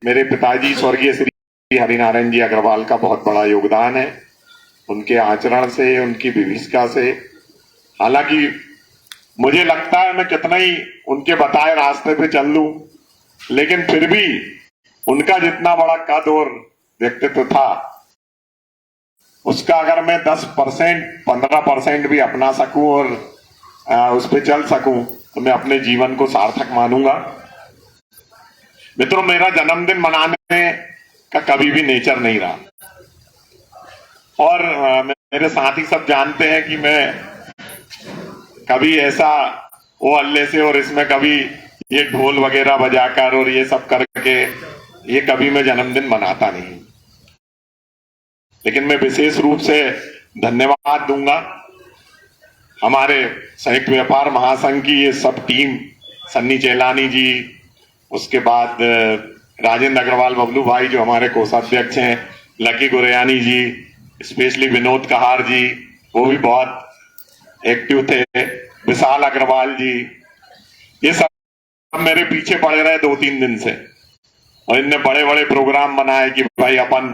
मेरे पिताजी स्वर्गीय श्री हरिनारायण जी अग्रवाल का बहुत बड़ा योगदान है। उनके आचरण से, उनकी विभीषिका से, हालांकि मुझे लगता है मैं कितना ही उनके बताए रास्ते पे चल लूं, लेकिन फिर भी उनका जितना बड़ा कद और व्यक्तित्व था, उसका अगर मैं 10% 15% भी अपना सकूं और उस पर चल सकूं तो मैं अपने जीवन को सार्थक मानूंगा। मित्रों, मेरा जन्मदिन मनाने का कभी भी नेचर नहीं रहा, और मेरे साथी सब जानते हैं कि मैं कभी ऐसा वो हल्ले से और इसमें कभी ये ढोल वगैरह बजाकर और ये सब करके ये कभी मैं जन्मदिन मनाता नहीं। लेकिन मैं विशेष रूप से धन्यवाद दूंगा हमारे संयुक्त व्यापार महासंघ की ये सब टीम, सन्नी चेलानी जी, उसके बाद राजेंद्र अग्रवाल बबलू भाई जो हमारे कोषाध्यक्ष हैं, लकी गुरयानी जी, स्पेशली विनोद कहार जी, वो भी बहुत एक्टिव थे, विशाल अग्रवाल जी, ये सब मेरे पीछे पड़े रहे 2-3 दिन से, और इनने बड़े बड़े प्रोग्राम बनाए कि भाई अपन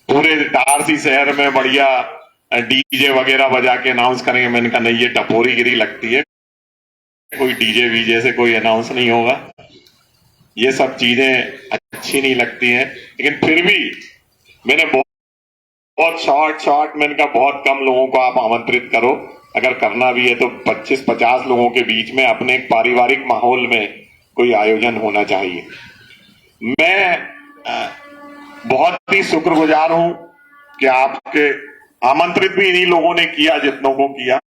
पूरे इटारसी शहर में बढ़िया डीजे वगैरह बजा के अनाउंस करेंगे। मैंने कहा नहीं, ये टपोरीगिरी लगती है, कोई डीजे वीजे से कोई अनाउंस नहीं होगा, ये सब चीजें अच्छी नहीं लगती हैं। लेकिन फिर भी मैंने बहुत शॉर्ट मैंने कहा बहुत कम लोगों को आप आमंत्रित करो, अगर करना भी है तो 25-50 लोगों के बीच में अपने एक पारिवारिक माहौल में कोई आयोजन होना चाहिए। मैं बहुत ही शुक्रगुजार हूं कि आपके आमंत्रित भी इन्हीं लोगों ने किया जितनों को किया।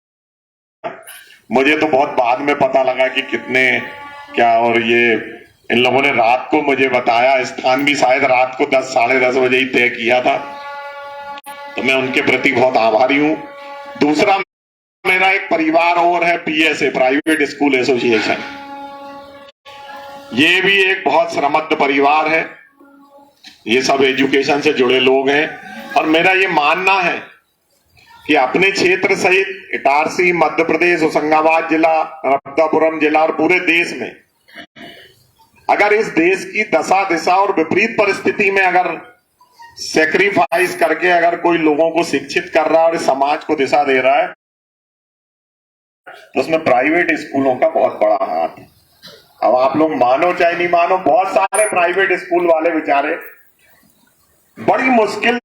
मुझे तो बहुत बाद में पता लगा कि कितने क्या, और ये इन लोगों ने रात को मुझे बताया, स्थान भी शायद रात को 10 साढ़े 10 बजे ही तय किया था, तो मैं उनके प्रति बहुत आभारी हूं। दूसरा, मेरा एक परिवार और है, पीएसए, प्राइवेट स्कूल एसोसिएशन, ये भी एक बहुत श्रमद्ध परिवार है, ये सब एजुकेशन से जुड़े लोग हैं, और मेरा ये मानना है कि अपने क्षेत्र सहित इटारसी, मध्य प्रदेश, होशंगाबाद जिला, नर्मदापुरम जिला और पूरे देश में अगर इस देश की दशा दिशा और विपरीत परिस्थिति में अगर सेक्रीफाइस करके अगर कोई लोगों को शिक्षित कर रहा है और समाज को दिशा दे रहा है, तो उसमें प्राइवेट स्कूलों का बहुत बड़ा हाथ है। अब आप लोग मानो चाहे नहीं मानो, बहुत सारे प्राइवेट स्कूल वाले बेचारे बड़ी मुश्किल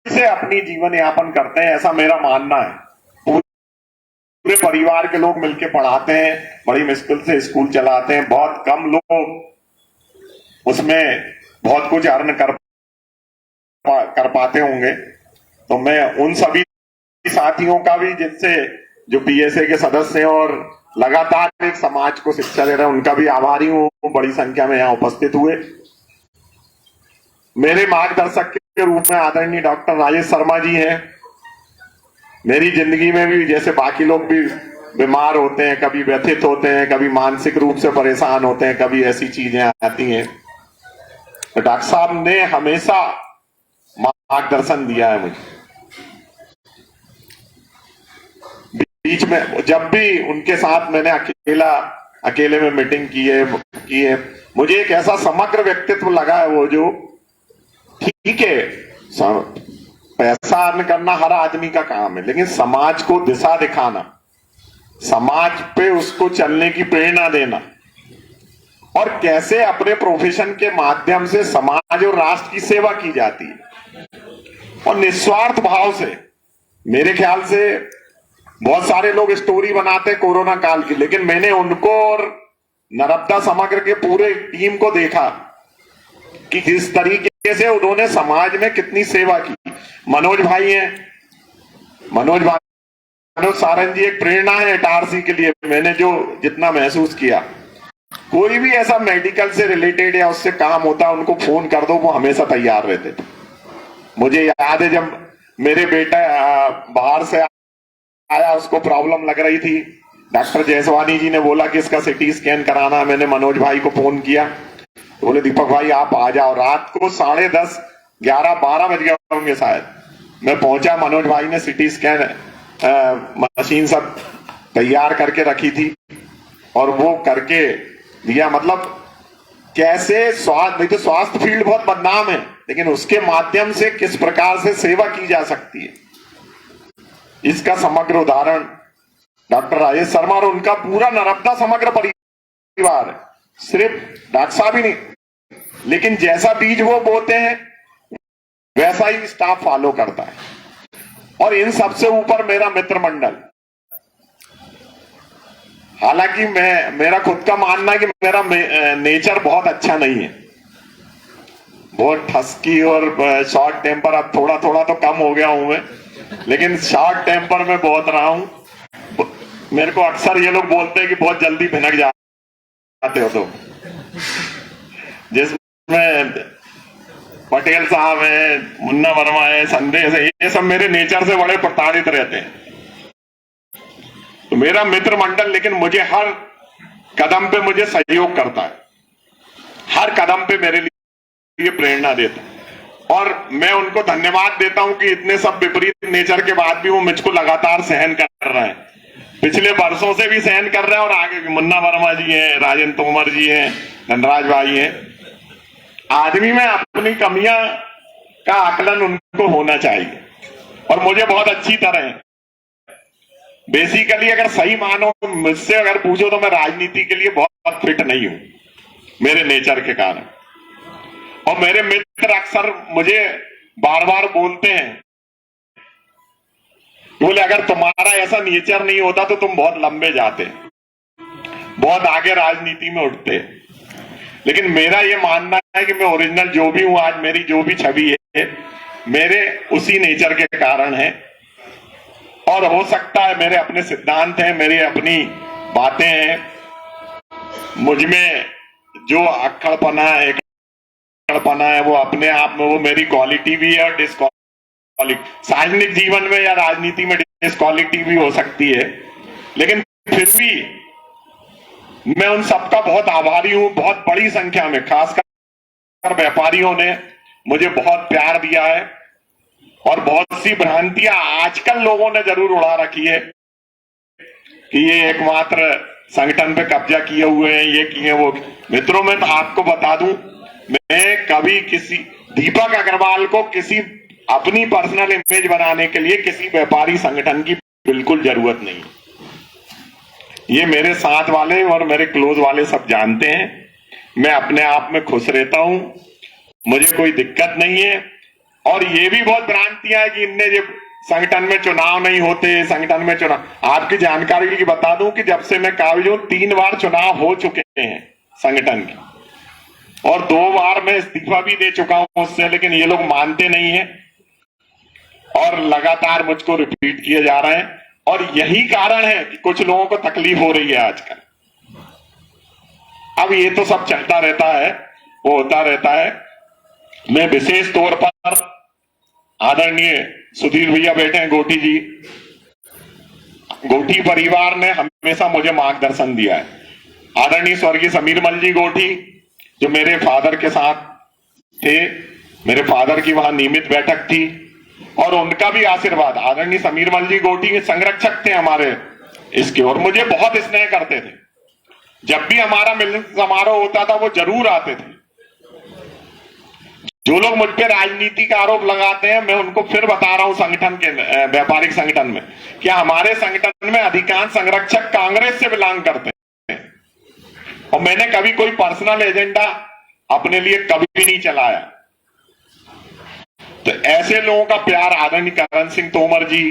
से अपनी जीवन यापन करते हैं, ऐसा मेरा मानना है। पूरे परिवार के लोग मिलकर पढ़ाते हैं, बड़ी मुश्किल से स्कूल चलाते हैं, बहुत कम लोग उसमें बहुत कुछ अर्न कर पाते होंगे। तो मैं उन सभी साथियों का भी, जिससे जो पीएसए के सदस्य हैं और लगातार एक समाज को शिक्षा दे रहे हैं, उनका भी आभारी हूं। बड़ी संख्या में यहाँ उपस्थित हुए। मेरे मार्गदर्शक के रूप में आदरणीय डॉक्टर राजेश शर्मा जी हैं। मेरी जिंदगी में भी जैसे बाकी लोग भी बीमार होते हैं, कभी व्यथित होते हैं, कभी मानसिक रूप से परेशान होते हैं, कभी ऐसी चीजें आती हैं, तो डॉक्टर साहब ने हमेशा मार्गदर्शन दिया है मुझे। बीच में जब भी उनके साथ मैंने अकेले में मीटिंग की है, मुझे एक ऐसा समग्र व्यक्तित्व लगा है वो, जो ठीक है पैसा अर्न करना हर आदमी का काम है, लेकिन समाज को दिशा दिखाना, समाज पे उसको चलने की प्रेरणा देना, और कैसे अपने प्रोफेशन के माध्यम से समाज और राष्ट्र की सेवा की जाती है, और निस्वार्थ भाव से। मेरे ख्याल से बहुत सारे लोग स्टोरी बनाते हैं कोरोना काल की, लेकिन मैंने उनको और नर्मदा समग्र के पूरे टीम को देखा कि किस तरीके से उन्होंने समाज में कितनी सेवा की। मनोज भाई हैं, मनोज सारंग जी एक प्रेरणा है इटारसी के लिए। मैंने जो जितना महसूस किया, कोई भी ऐसा मेडिकल से रिलेटेड या उससे काम होता, उनको फोन कर दो, वो हमेशा तैयार रहते थे। मुझे याद है जब मेरे बेटा बाहर से आया, उसको प्रॉब्लम लग रही थी, डॉक्टर जयसवानी जी ने बोला कि इसका सिटी स्कैन कराना। मैंने मनोज भाई को फोन किया, तो बोले दीपक भाई आप आ जाओ। रात को 10:30 11 12 बज गए होंगे शायद, मैं पहुंचा। मनोज भाई ने सिटी स्कैन मशीन सब तैयार करके रखी थी और वो करके दिया। मतलब कैसे स्वास्थ्य, नहीं तो स्वास्थ्य फील्ड बहुत बदनाम है, लेकिन उसके माध्यम से किस प्रकार से सेवा की जा सकती है, इसका समग्र उदाहरण डॉक्टर राजेश शर्मा और उनका पूरा नर्मदा समग्र परिवार है। सिर्फ डॉक्टर साहब ही नहीं, लेकिन जैसा बीज वो बोते हैं वैसा ही स्टाफ फॉलो करता है। और इन सबसे ऊपर मेरा मित्र मंडल, हालांकि मेरा खुद का मानना है कि मेरा नेचर बहुत अच्छा नहीं है, बहुत ठसकी और शॉर्ट टेम्पर, अब थोड़ा थोड़ा तो कम हो गया हूं मैं, लेकिन शॉर्ट टेम्पर में बहुत रहा हूं। मेरे को अक्सर ये लोग बोलते हैं कि बहुत जल्दी भिनक जाते हो, तो जिसमें पटेल साहब है, मुन्ना वर्मा है, संदेश है, ये सब मेरे नेचर से बड़े प्रताड़ित रहते हैं। तो मेरा मित्र मंडल लेकिन मुझे हर कदम पे मुझे सहयोग करता है, हर कदम पे मेरे लिए प्रेरणा देता है, और मैं उनको धन्यवाद देता हूं कि इतने सब विपरीत नेचर के बाद भी वो मुझको लगातार सहन कर रहे हैं। पिछले वर्षों से भी सहन कर रहे हैं, और आगे मुन्ना वर्मा जी हैं, राजेंद्र तोमर जी हैं, धनराज भाई हैं। आदमी में अपनी कमियां का आकलन उनको होना चाहिए, और मुझे बहुत अच्छी तरह है। बेसिकली अगर सही मानो, मुझसे अगर पूछो तो मैं राजनीति के लिए बहुत फिट नहीं हूं, मेरे नेचर के कारण। और मेरे मित्र अक्सर मुझे बार बार बोलते हैं, बोले अगर तुम्हारा ऐसा नेचर नहीं होता तो तुम बहुत लंबे जाते, बहुत आगे राजनीति में उठते। लेकिन मेरा ये मानना है कि मैं ओरिजिनल जो भी हूं आज, मेरी जो भी छवि है, मेरे उसी नेचर के कारण है। और हो सकता है मेरे अपने सिद्धांत हैं, मेरी अपनी बातें हैं, मुझ में जो अक्खड़पना है, अक्खड़पना है, वो अपने आप में वो मेरी क्वालिटी भी है, और डिस्क्वालिटी सार्वजनिक जीवन में या राजनीति में डिस्क्वालिटी भी हो सकती है। लेकिन फिर भी मैं उन सबका बहुत आभारी हूं। बहुत बड़ी संख्या में खासकर व्यापारियों ने मुझे बहुत प्यार दिया है, और बहुत सी भ्रांतियां आजकल लोगों ने जरूर उड़ा रखी है कि ये एकमात्र संगठन पे कब्जा किए हुए हैं, ये किए वो। मित्रों, मैं तो आपको बता दूं, मैं कभी किसी दीपक अग्रवाल को किसी अपनी पर्सनल इमेज बनाने के लिए किसी व्यापारी संगठन की बिल्कुल जरूरत नहीं। ये मेरे साथ वाले और मेरे क्लोज वाले सब जानते हैं, मैं अपने आप में खुश रहता हूं, मुझे कोई दिक्कत नहीं है। और ये भी बहुत भ्रांतियां है कि इनने जब संगठन में चुनाव नहीं होते, संगठन में चुनाव, आपकी जानकारी के लिए बता दूं कि जब से मैं काबिज हूं 3 बार चुनाव हो चुके हैं संगठन के, और 2 बार मैं इस्तीफा भी दे चुका हूं उससे, लेकिन ये लोग मानते नहीं है और लगातार मुझको रिपीट किए जा रहे हैं। और यही कारण है कि कुछ लोगों को तकलीफ हो रही है आजकल। अब ये तो सब चलता रहता है, वो होता रहता है। मैं विशेष तौर पर आदरणीय सुधीर भैया बैठे हैं, गोठी जी, गोठी परिवार ने हमेशा मुझे मार्गदर्शन दिया है। आदरणीय स्वर्गीय समीर मल जी गोठी, जो मेरे फादर के साथ थे, मेरे फादर की वहां नियमित बैठक थी, और उनका भी आशीर्वाद। आदरणीय समीर मल जी गोठी के संरक्षक थे हमारे इसके, और मुझे बहुत स्नेह करते थे। जब भी हमारा मिलन समारोह होता था वो जरूर आते थे। जो लोग मुझ पे राजनीति का आरोप लगाते हैं, मैं उनको फिर बता रहा हूं, संगठन के व्यापारिक संगठन में, कि हमारे संगठन में अधिकांश संरक्षक कांग्रेस से बिलोंग करते हैं, और मैंने कभी कोई पर्सनल एजेंडा अपने लिए कभी नहीं चलाया। तो ऐसे लोगों का प्यार, आदरणीय करण सिंह तोमर जी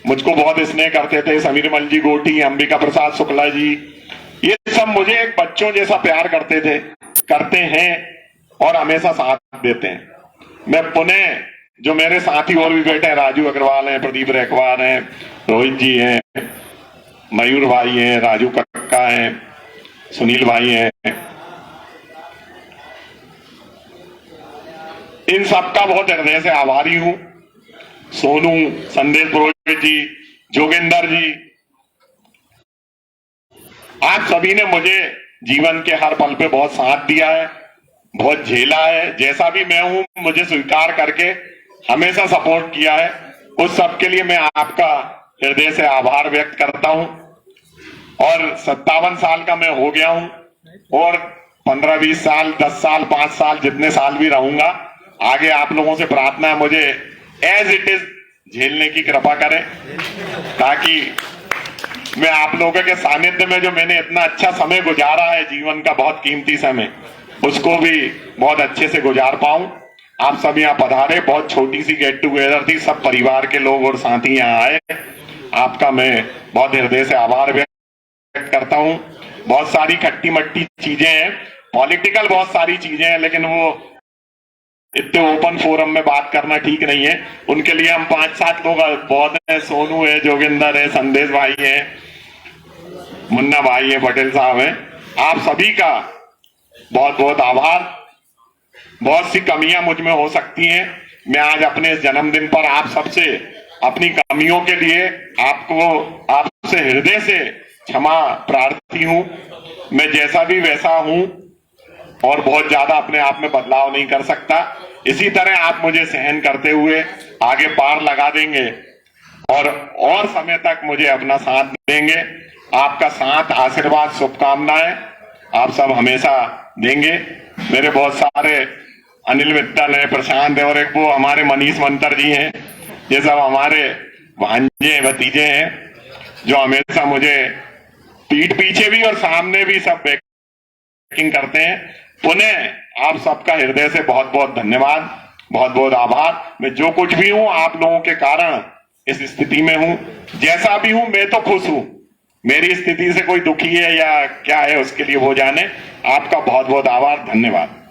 मुझको बहुत स्नेह करते थे, समीर मल जी गोठी, अंबिका प्रसाद शुक्ला जी, ये सब मुझे एक बच्चों जैसा प्यार करते थे, करते हैं, और हमेशा साथ देते हैं। मैं पुनः जो मेरे साथी और भी बैठे हैं, राजू अग्रवाल हैं, प्रदीप रेखवार हैं, रोहित जी हैं, मयूर भाई हैं, राजू कक्का हैं, सुनील भाई हैं, इन सबका बहुत हृदय से आभारी हूं। सोनू, संदेश पुरोहित जी, जोगिंदर जी, आप सभी ने मुझे जीवन के हर पल पे बहुत साथ दिया है, बहुत झेला है। जैसा भी मैं हूं, मुझे स्वीकार करके हमेशा सपोर्ट किया है। उस सब के लिए मैं आपका हृदय से आभार व्यक्त करता हूं। और 57 साल का मैं हो गया हूं, और 15-20 साल, 10 साल, 5 साल, जितने साल भी रहूंगा, आगे आप लोगों से प्रार्थना है मुझे एज इट इज झेलने की कृपा करें, ताकि मैं आप लोगों के सानिध्य में जो मैंने इतना अच्छा समय गुजारा है, जीवन का बहुत कीमती समय, उसको भी बहुत अच्छे से गुजार पाऊं। आप सब यहाँ पधारे, बहुत छोटी सी गेट टुगेदर थी, सब परिवार के लोग और साथी यहाँ आए। आपका मैं बहुत हृदय से आभार व्यक्त करता हूँ। बहुत सारी खट्टी मट्टी चीजें हैं, पॉलिटिकल बहुत सारी चीजें हैं, लेकिन वो इतने ओपन फोरम में बात करना ठीक नहीं है। उनके लिए हम 5-7 लोग बहुत है, सोनू है, जोगिंदर है, संदेश भाई है, मुन्ना भाई है, पटेल साहब है। आप सभी का बहुत बहुत आभार। बहुत सी कमियां मुझ में हो सकती हैं, मैं आज अपने इस जन्मदिन पर आप सबसे अपनी कमियों के लिए आपसे हृदय से क्षमा प्रार्थी हूं। मैं जैसा भी वैसा हूं और बहुत ज्यादा अपने आप में बदलाव नहीं कर सकता। इसी तरह आप मुझे सहन करते हुए आगे पार लगा देंगे और समय तक मुझे अपना साथ देंगे। आपका साथ, आशीर्वाद, शुभकामनाएं आप सब हमेशा देंगे। मेरे बहुत सारे अनिल मित्तल है, प्रशांत है, और एक वो हमारे मनीष मंतर जी हैं, ये सब हमारे भांजे भतीजे हैं जो हमेशा मुझे पीठ पीछे भी और सामने भी सब बैकिंग करते हैं। पुनः आप सबका हृदय से बहुत बहुत धन्यवाद, बहुत बहुत आभार। मैं जो कुछ भी हूं आप लोगों के कारण इस स्थिति में हूं, जैसा भी हूं मैं तो खुश हूं। मेरी स्थिति से कोई दुखी है या क्या है उसके लिए वो जाने। आपका बहुत बहुत आभार, धन्यवाद।